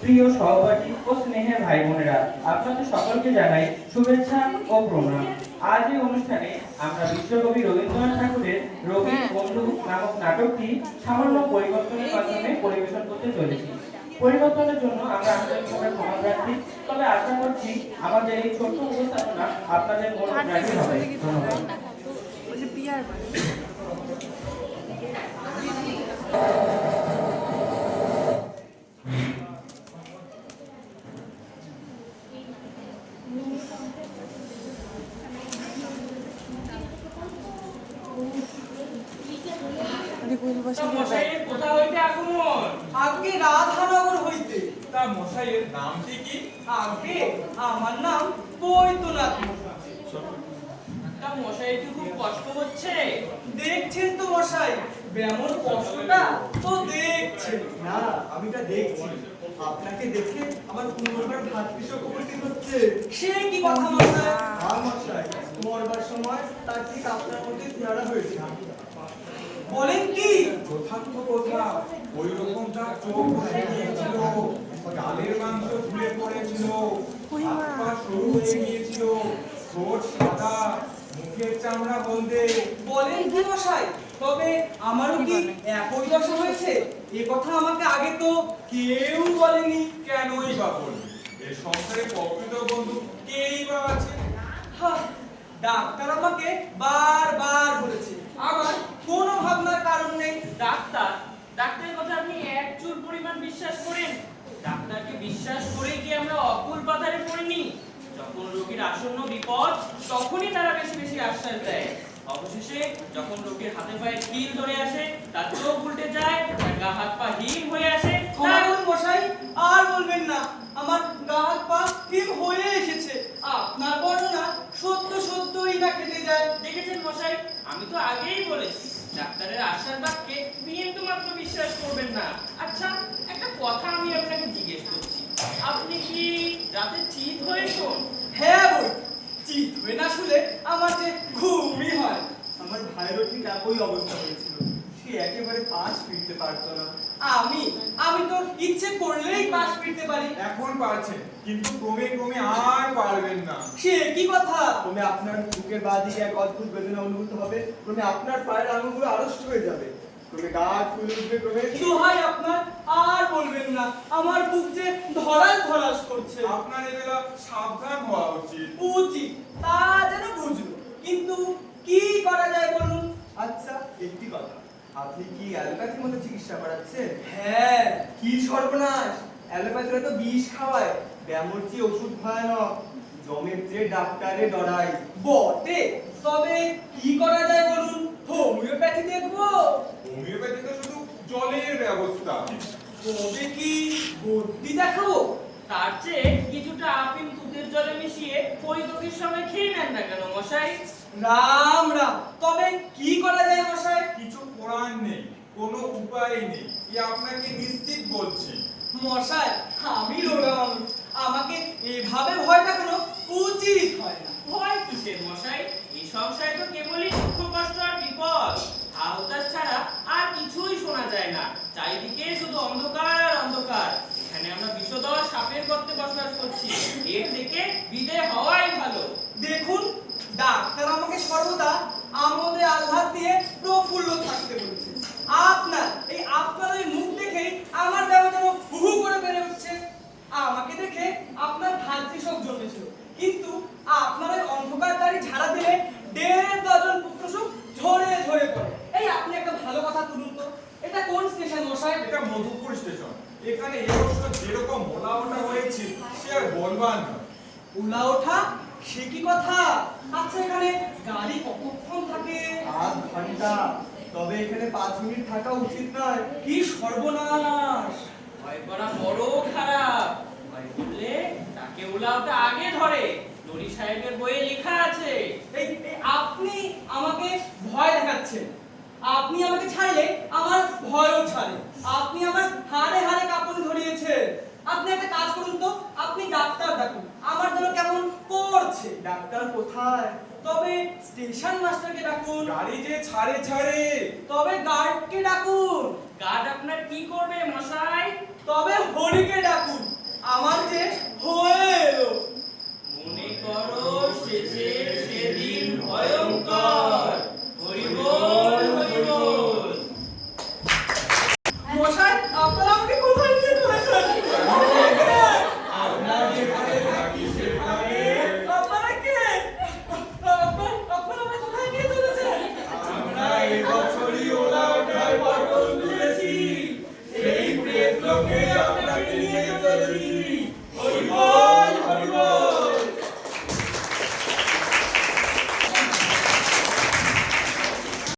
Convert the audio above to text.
প্রিয় সহপাঠী ও স্নেহের ভাই বোনেরা, আপনাদের সকলকে জানাই শুভেচ্ছা ও প্রণাম। আজ এই অনুষ্ঠানে আমরা বিশ্বকবি রবীন্দ্রনাথ ঠাকুরের রবির বন্ধু নামক নাটকটি সামান্য পরিবর্তনের মাধ্যমে পরিবেশন করতে চলেছি। পরিবর্তনের জন্য আমরা আন্তরিকভাবে ক্ষমা প্রার্থী, তবে আশা করছি আমাদের এই ছোট্ট উপস্থাপনা আপনাদের মনোগ্রাহী হবে। ধন্যবাদ। কোথা হইতে আগমন? আগে রাধানগর হইতে। তা মশাইয়ের নামটি কি? আগে আমার নাম বৈদ্যনাথ মশাই। তা মশাইকে খুব কষ্ট হচ্ছে? দেখছেন তো মশাই, ব্যামন কষ্টটা তো দেখছেন না, আমি তা দেখছি। আপনাকে দেখে আমার পুনর্বার ভাত পিছক উপস্থিত হচ্ছে। সে কি কথা মশাই? হ্যাঁ মশাই, মরবার সময় তার ঠিক আপনার মধ্যে চেহারা হয়েছে। বলেন কি? যথার্থ কথা। ওই রকম তার চোখ ভেঙে গিয়েছিল, গালের মাংস ঝুলে পড়েছিল, হাত পা সরু হয়ে গিয়েছিল, ঠোঁট সাদা, মুখের চামড়া হলদে। বলেন কি মশাই? তবে আমারও কি একই দশা হয়েছে? এ কথা আমাকে আগে তো কেউ বলেনি। কেনই বা বলবে? এ সংসারে প্রকৃত বন্ধু কেই বা আছে? হ্যাঁ, ডাক্তার আমাকে বারবার বলেছে, আমার কোনো ভাবনার কারণ নেই। ডাক্তারের কথা আপনি এক চুল পরিমাণ বিশ্বাস করেন? ডাক্তারকে বিশ্বাস করে কি আমরা অকুল পাথারে পড়িনি? যখন রোগীর আসন্ন বিপদ, তখনই তারা বেশি বেশি আশ্বাস দেয়। অবশেষে যখন রোগীর হাতে পায়ে কিল ধরে আসে, তার চোখ উল্টে যায়, তার গা হাত পা হিম হয়ে আসে। থাকুন মশাই, আর বলবেন না। আমার গা হাত পা হিম হয়ে এসেছে। আপনার বর্ণনা সত্য সত্যই না কেটে যায়। দেখেছেন মশাই, আমি তো আগেই বলেছি ডাক্তারের আশ্বাস বাক্যে বিন্দু মাত্র বিশ্বাস করবেন না। আচ্ছা, একটা কথা আমি আপনাকে জিজ্ঞেস করছি, আপনি কি রাতে চিত হয়ে শোন? হ্যাঁ বই, চিত হয়ে না শুলে আমার যে ঘুমই হয়। আমার ভাইয়েরও ঠিক একই অবস্থা হয়েছিল। সে একেবারে পাশ ফিরতে পারতো না। আমি তো ইচ্ছে করলেই পাশ ফিরতে পারি। এখন পারছেন, কিন্তু ক্রমে ক্রমে আর পারবেন না। সে কি কথা? ক্রমে আপনার বুকের বাঁদিকে এক অদ্ভুত বেদনা অনুভূত হবে। ক্রমে আপনার পায়ের আঙুলগুলো আড়ষ্ট হয়ে যাবে। ক্রমে গা ফুলে উঠবে। ক্রমে দোহাই আপনার, আর বলবেন না। আমার বুক যে ধড়াস ধড়াস করছে। আপনার এবেলা সাবধান হওয়া উচিত। উচিত তা যেন বুঝলো, কিন্তু কি করা যায় বলুন? আচ্ছা, একটি কথা, আপনি কি অ্যালোপ্যাথির মধ্যে চিকিৎসা করাচ্ছেন? হ্যাঁ। কি সর্বনাশ! অ্যালোপ্যাথিরা তো বিষ খাওয়ায়। ব্যামোর চেয়ে ওষুধ ভয়ানক, জমের চেয়ে ডাক্তারে ডরায়। বটে, তবে কি করা যায় বলুন? হোমিওপ্যাথি দেখবো? হোমিওপ্যাথি তো শুধু জলের ব্যবস্থা। তবে কি গদ্দি দেখাবো? তার চেয়ে কিছুটা আফিম দুধের জলে মিশিয়ে পরিতোষের সঙ্গে খেয়ে নেন না কেন মশাই? রাম রাম, তবে কি করা যায় মশাই? কিছু করার নেই, কোনো উপায় নেই, এ আপনাকে নিশ্চিত বলছি। মশাই, আমি রোগা মানুষ, আমাকে এভাবে ভয় দেখানো উচিত হয় না। ভয় কিসের মশাই? এই সংসারে তো কেবলই দুঃখ কষ্ট আর বিপদ, আহতাশ ছাড়া আর কিছুই শোনা যায় না। চারিদিকে শুধু অন্ধকার আর অন্ধকার। এখানে আমরা বিষধর সাপের গর্তে বসবাস করছি। এর থেকে বিদায় হওয়াই ভালো। দেখুন, ডাক্তার আমাকে সর্বদা আমোদে আহ্লাদ দিয়ে প্রফুল্ল থাকতে বলছে। আপনার ওই মুখ দেখেই আমার দেহ যেন হু হু করে বেড়ে উঠছে। আমাকে দেখে আপনার ভাতৃশোক জন্মেছিল, কিন্তু আপনার ওই অন্ধকার দাড়ি ঝাড়া দিলে 1.5 ডজন পুত্রশোক ঝরে ঝরে পড়ে। এই আপনি একটা ভালো কথা তুলুন তো, এটা কোন স্টেশন মশাই? এটা মধুপুর স্টেশন। এখানে এ বছর যেরকম মোলা ওঠা হয়েছে সে আর বলবার না। উলা ওঠা? সে কি কথা? আচ্ছা, এখানে গাড়ি কতক্ষণ থাকে? 8 ঘন্টা। তবে এখানে 5 মিনিট থাকা উচিত নয়। কি সর্বনাশ! ভয় করা বড় খারাপ। ভয় করলে তাকে উলাওটা আগে ধরে। দড়ি সাহেবের বইয়ে লেখা আছে। এই আপনি আমাকে ভয় দেখাচ্ছেন। আপনি আমাকে ছাড়লে আমার ভয়ও ছাড়ে। আপনি আমার হাড়ে হাড়ে কাঁপুনি ধরিয়েছেন। আপনি একটা কাজ করুন তো, আপনি ডাক্তার ডাকুন। আমার জন্য কেমন করছে। ডাক্তার কোথায়? তবে স্টেশন মাস্টারকে ডাকুন। গাড়ি যে ছাড়ে ছাড়ে। তবে গার্ডকে ডাকুন। গার্ড আপনার কি করবে মশাই? তবে হরিকে ডাকুন। করেছি